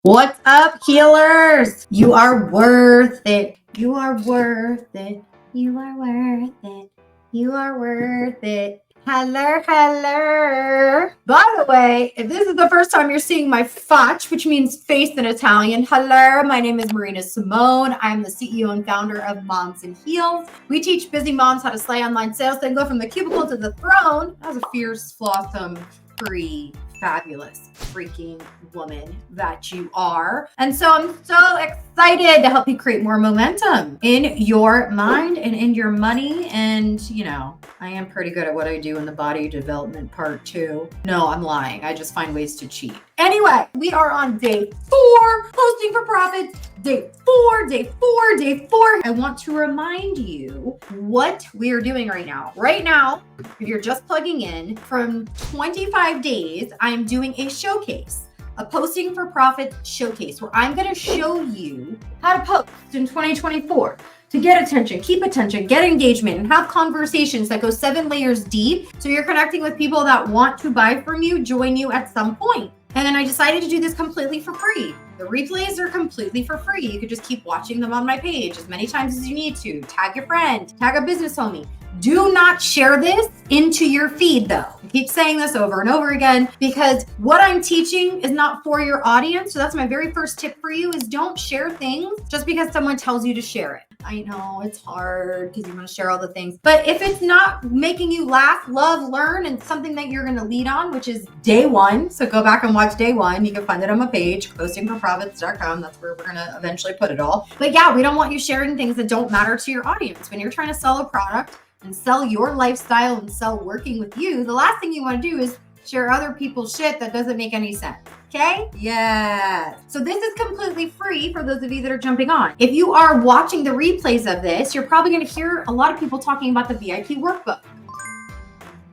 What's up, healers? You are worth it. You are worth it. You are worth it. You are worth it. Hello, hello. By the way, if this is the first time you're seeing my faccia, which means face in Italian, hello, my name is Marina Simone. I'm the CEO and founder of Moms and Heels. We teach busy moms how to slay online sales, then go from the cubicle to the throne as a fierce, flawsome, free, fabulous freaking woman that you are. And so I'm so excited to help you create more momentum in your mind and in your money. And you know, I am pretty good at what I do in the body development part too. No, I'm lying. I just find ways to cheat. Anyway, we are on day 4, posting for profits. Day 4. I want to remind you what we are doing right now. Right now, if you're just plugging in, from 25 days, I'm doing a showcase, a posting for profit showcase, where I'm going to show you how to post in 2024 to get attention, keep attention, get engagement, and have conversations that go 7 layers deep. So you're connecting with people that want to buy from you, join you at some point. And then I decided to do this completely for free. The replays are completely for free. You could just keep watching them on my page as many times as you need to. Tag your friend, tag a business homie. Do not share this into your feed though. I keep saying this over and over again because what I'm teaching is not for your audience. So that's my very first tip for you is don't share things just because someone tells you to share it. I know it's hard because you want to share all the things, but if it's not making you laugh, love, learn, and something that you're going to lead on, which is day 1. So go back and watch day 1. You can find it on my page, postingforprofits.com. That's where we're going to eventually put it all. But yeah, we don't want you sharing things that don't matter to your audience. When you're trying to sell a product and sell your lifestyle and sell working with you, the last thing you want to do is share other people's shit that doesn't make any sense. Okay? Yeah. So this is completely free for those of you that are jumping on. If you are watching the replays of this, you're probably going to hear a lot of people talking about the VIP workbook.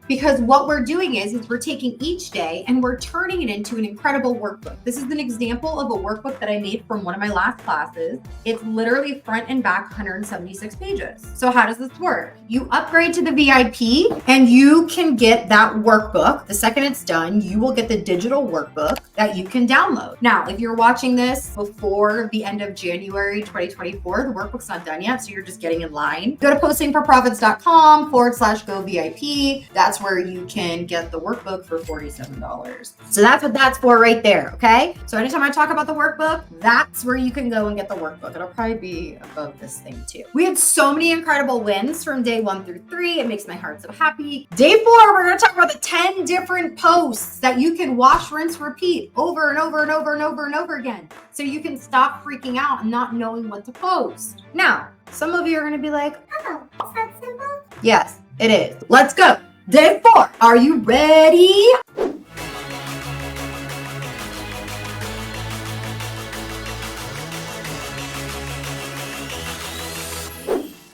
Because what we're doing is we're taking each day and we're turning it into an incredible workbook. This is an example of a workbook that I made from one of my last classes. It's literally front and back 176 pages. So how does this work? You upgrade to the VIP and you can get that workbook. The second it's done, you will get the digital workbook that you can download. Now, if you're watching this before the end of January 2024, the workbook's not done yet, so you're just getting in line. Go to postingforprofits.com/go VIP. That's where you can get the workbook for $47. So that's what that's for right there, okay? So anytime I talk about the workbook, that's where you can go and get the workbook. It'll probably be above this thing too. We had so many incredible wins from day 1 through 3. It makes my heart so happy. Day 4, we're gonna talk about the 10 different posts that you can wash, rinse, repeat over and over and over and over and over again. So you can stop freaking out and not knowing what to post. Now, some of you are gonna be like, oh, is that simple? Yes, it is. Let's go. Day 4, are you ready?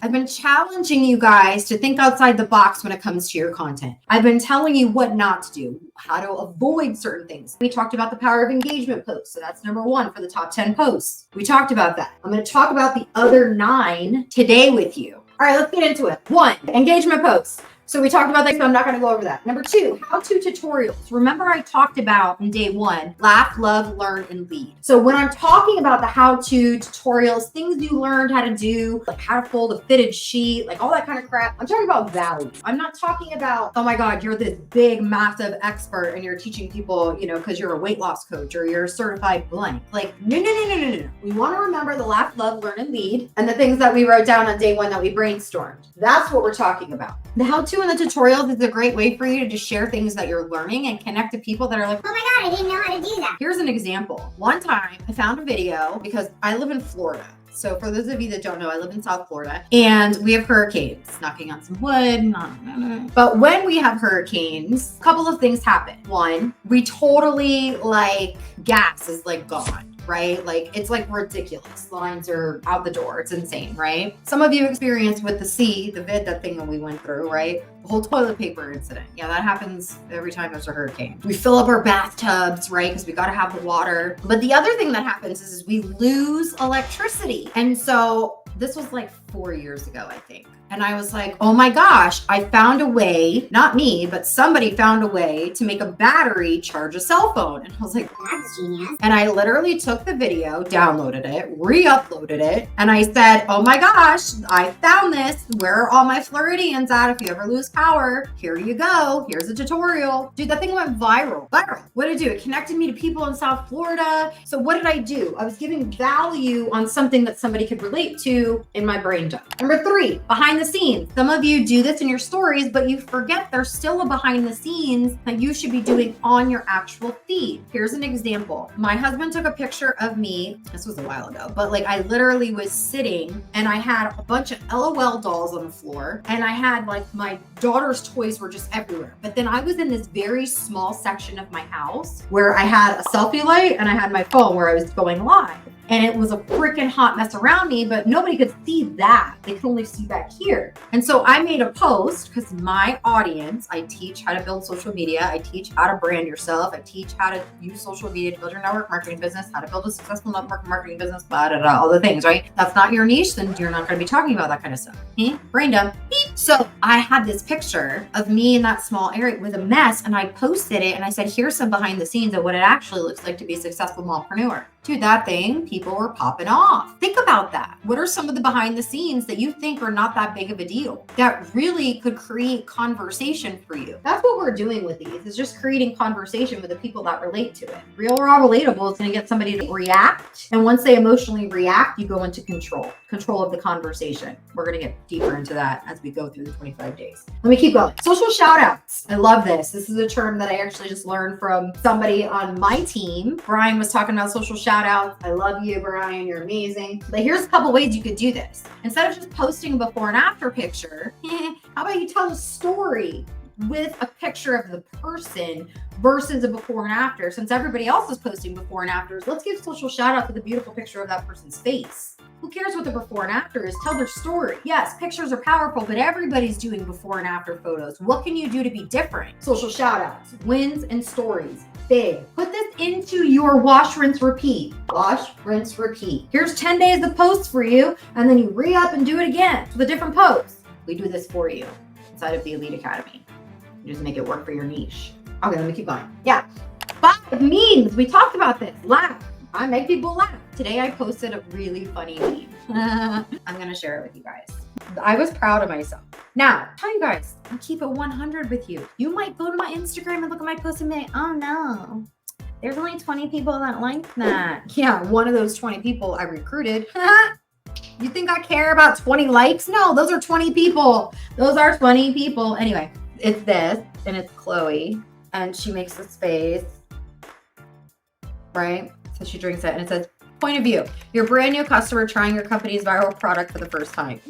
I've been challenging you guys to think outside the box when it comes to your content. I've been telling you what not to do, how to avoid certain things. We talked about the power of engagement posts. So that's number 1 for the top 10 posts. We talked about that. I'm going to talk about the other 9 today with you. All right, let's get into it. 1, engagement posts. So we talked about that, so I'm not going to go over that. Number 2, how-to tutorials. Remember I talked about in day 1, laugh, love, learn, and lead. So when I'm talking about the how-to tutorials, things you learned how to do, like how to fold a fitted sheet, like all that kind of crap, I'm talking about value. I'm not talking about, oh my God, you're this big, massive expert and you're teaching people, you know, because you're a weight loss coach or you're a certified blank. Like, no. We want to remember the laugh, love, learn, and lead, and the things that we wrote down on day 1 that we brainstormed. That's what we're talking about. The how-to and the tutorials is a great way for you to just share things that you're learning and connect to people that are like, oh my God, I didn't know how to do that. Here's an example. One time I found a video because I live in Florida. So for those of you that don't know, I live in South Florida and we have hurricanes, knocking on some wood. But when we have hurricanes, a couple of things happen. 1, we totally gas is gone. Right? It's ridiculous. Lines are out the door. It's insane, right? Some of you experienced with the sea, the vid, that thing that we went through, right? The whole toilet paper incident. Yeah, that happens every time there's a hurricane. We fill up our bathtubs, right? Because we got to have the water. But the other thing that happens is we lose electricity. And so this was 4 years ago, I think. And I was like, oh my gosh, I found a way, not me, but somebody found a way to make a battery charge a cell phone. And I was like, that's genius. And I literally took took the video, downloaded it, re-uploaded it, and I said, oh my gosh, I found this. Where are all my Floridians at? If you ever lose power, here you go. Here's a tutorial. Dude, that thing went viral. What did it do? It connected me to people in South Florida. So what did I do? I was giving value on something that somebody could relate to in my brain dump. Number 3, behind the scenes. Some of you do this in your stories, but you forget there's still a behind the scenes that you should be doing on your actual feed. Here's an example. My husband took a picture of me. This was a while ago, but like I literally was sitting and I had a bunch of LOL dolls on the floor and I had like my daughter's toys were just everywhere. But then I was in this very small section of my house where I had a selfie light and I had my phone where I was going live. And it was a freaking hot mess around me, but nobody could see that. They could only see back here. And so I made a post because my audience, I teach how to build social media. I teach how to brand yourself. I teach how to use social media to build your network marketing business, how to build a successful network marketing business, all the things, right? That's not your niche, then you're not going to be talking about that kind of stuff. Brain dump. Beep. So I had this picture of me in that small area with a mess and I posted it and I said, here's some behind the scenes of what it actually looks like to be a successful mompreneur. Dude, that thing, people were popping off. Think about that. What are some of the behind the scenes that you think are not that big of a deal that really could create conversation for you? That's what we're doing with these, is just creating conversation with the people that relate to it. Real, raw, relatable is going to get somebody to react. And once they emotionally react, you go into control of the conversation. We're going to get deeper into that as we go through the 25 days. Let me keep going. Social shout outs. I love this. This is a term that I actually just learned from somebody on my team. Brian was talking about social shout outs. I love you, Brian. You're amazing. But here's a couple ways you could do this. Instead of just posting a before and after picture, how about you tell a story with a picture of the person versus a before and after? Since everybody else is posting before and afters, let's give social shout out to the beautiful picture of that person's face. Who cares what the before and after is? Tell their story. Yes, pictures are powerful, but everybody's doing before and after photos. What can you do to be different? Social shout outs, wins and stories. Big. Put this into your wash, rinse, repeat. Wash, rinse, repeat. Here's 10 days of posts for you, and then you re-up and do it again with a different post. We do this for you inside of the Elite Academy. You just make it work for your niche. Okay, let me keep going. Yeah. 5 memes. We talked about this. Laugh. I make people laugh. Today I posted a really funny meme. I'm going to share it with you guys. I was proud of myself. Now, tell you guys, I'll keep it 100 with you. You might go to my Instagram and look at my post and be like, oh no, there's only 20 people that like that. Yeah, one of those 20 people I recruited. You think I care about 20 likes? No, those are 20 people. Those are 20 people. Anyway, it's this, and it's Chloe, and she makes this face, right? So she drinks it, and it says, point of view, you're a brand new customer trying your company's viral product for the first time.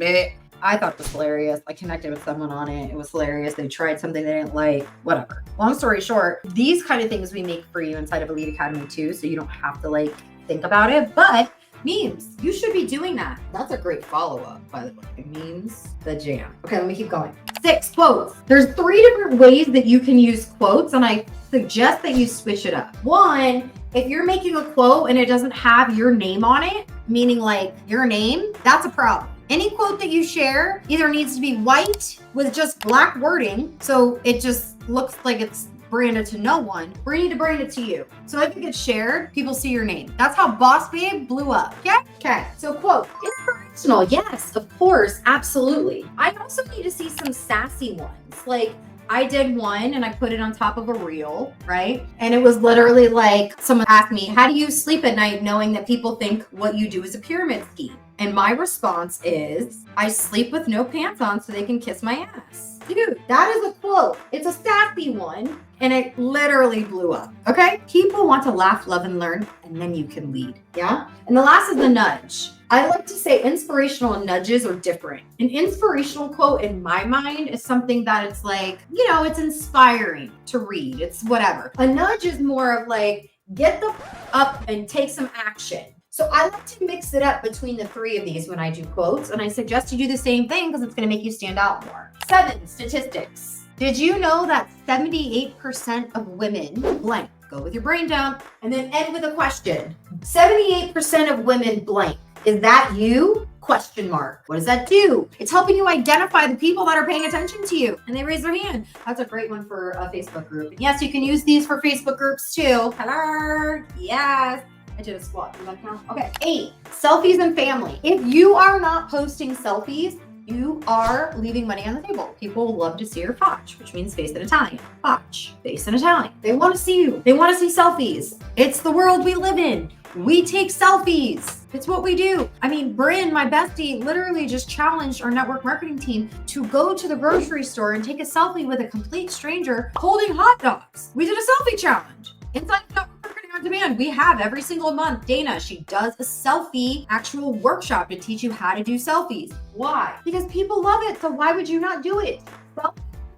I thought it was hilarious. I connected with someone on it. It was hilarious. They tried something they didn't like, whatever. Long story short, these kind of things we make for you inside of Elite Academy too, so you don't have to like think about it. But memes, you should be doing that. That's a great follow-up, by the way. Memes, the jam. Okay, let me keep going. 6, quotes. There's 3 different ways that you can use quotes, and I suggest that you switch it up. 1, if you're making a quote and it doesn't have your name on it, meaning like your name, that's a problem. Any quote that you share either needs to be white with just black wording, so it just looks like it's branded to no one, or you need to brand it to you. So if it gets shared, people see your name. That's how Boss Babe blew up. Okay. So quote, inspirational. Yes, of course. Absolutely. I also need to see some sassy ones. Like I did one and I put it on top of a reel, right? And it was literally like someone asked me, how do you sleep at night knowing that people think what you do is a pyramid scheme? And my response is, I sleep with no pants on so they can kiss my ass. Dude, that is a quote. It's a sassy one, and it literally blew up. Okay? People want to laugh, love, and learn, and then you can lead. Yeah? And the last is the nudge. I like to say inspirational and nudges are different. An inspirational quote in my mind is something that it's like, you know, it's inspiring to read. It's whatever. A nudge is more of like, get the up and take some action. So I like to mix it up between the 3 of these when I do quotes, and I suggest you do the same thing because it's going to make you stand out more. 7, statistics. Did you know that 78% of women blank? Go with your brain dump and then end with a question. 78% of women blank. Is that you? Question mark. What does that do? It's helping you identify the people that are paying attention to you, and they raise their hand. That's a great one for a Facebook group. And yes, you can use these for Facebook groups too. Hello. Yes. I did a squat. Does that count? Okay. 8, selfies and family. If you are not posting selfies, you are leaving money on the table. People love to see your fotch, which means face in Italian. Fotch, face in Italian. They want to see you. They want to see selfies. It's the world we live in. We take selfies. It's what we do. I mean, Bryn, my bestie, literally just challenged our network marketing team to go to the grocery store and take a selfie with a complete stranger holding hot dogs. We did a selfie challenge. Inside Network Marketing on Demand, we have every single month, Dana, she does a selfie actual workshop to teach you how to do selfies. Why? Because people love it. So why would you not do it?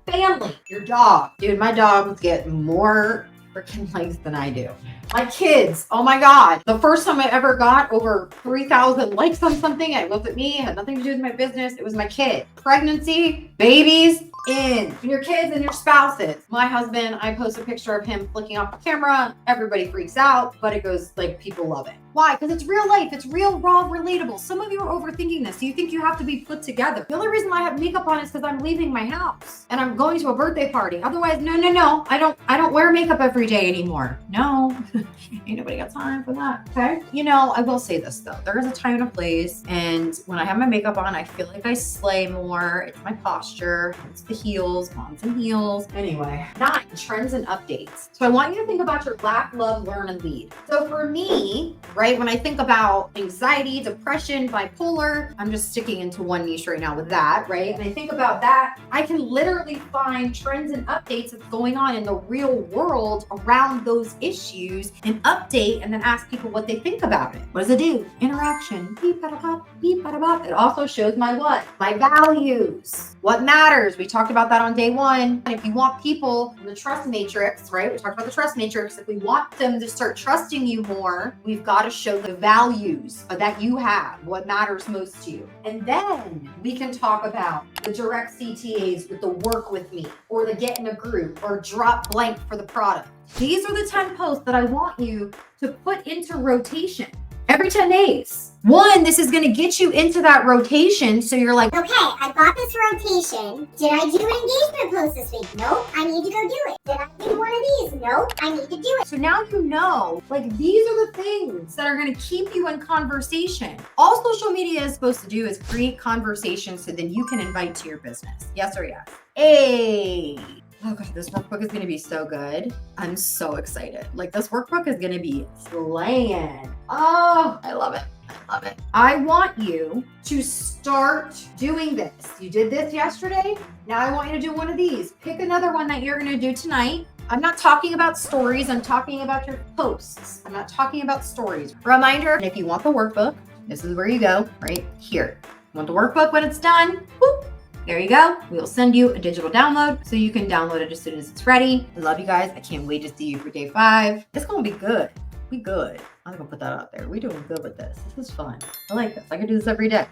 Family, your dog. Dude, my dogs get more freaking likes than I do. My kids, oh my God. The first time I ever got over 3,000 likes on something, it wasn't me, it had nothing to do with my business. It was my kid. Pregnancy, babies, in. Your kids and your spouses. My husband, I post a picture of him flicking off the camera. Everybody freaks out, but it goes like people love it. Why? Because it's real life. It's real, raw, relatable. Some of you are overthinking this. You think you have to be put together. The only reason I have makeup on is because I'm leaving my house and I'm going to a birthday party. Otherwise, no. I don't wear makeup every day anymore. No, ain't nobody got time for that. Okay. You know, I will say this though. There is a time and a place. And when I have my makeup on, I feel like I slay more. It's my posture. It's the heels, moms and heels. Anyway, 9, trends and updates. So I want you to think about your lack, love, learn, and lead. So for me, right, when I think about anxiety, depression, bipolar, I'm just sticking into one niche right now with that, right? And I think about that, I can literally find trends and updates that's going on in the real world around those issues and update and then ask people what they think about it. What does it do? Interaction. Beep, bada, bop, beep, bada, bop. It also shows my what? My values. What matters? We talked about that on day 1. And if you want people in the trust matrix, right? We talked about the trust matrix. If we want them to start trusting you more, we've got to show the values that you have, what matters most to you. And then we can talk about the direct CTAs with the work with me or the get in a group or drop blank for the product. These are the 10 posts that I want you to put into rotation every 10 days. 1, this is going to get you into that rotation. So you're like, okay, I got this rotation. Did I do an engagement post this week? Nope. I need to go do it. Did I do one of these? Nope. I need to do it. so now you know, like these are the things that are going to keep you in conversation. All social media is supposed to do is create conversation so then you can invite to your business. Yes or yes? Hey. Oh God, this workbook is going to be so good. I'm so excited. Like this workbook is going to be slaying. Oh, I love it. I love it. I want you to start doing this. You did this yesterday. Now I want you to do one of these. Pick another one that you're going to do tonight. I'm not talking about stories. I'm talking about your posts. I'm not talking about stories. Reminder, if you want the workbook, this is where you go, right here. Want the workbook when it's done? Whoop. There you go. We'll send you a digital download so you can download it as soon as it's ready. I love you guys. I can't wait to see you for day 5. It's going to be good. Be good. I'm going to put that out there. We're doing good with this. This is fun. I like this. I can do this every day.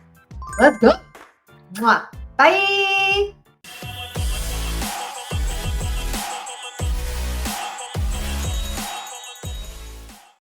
Let's go. Mwah. Bye.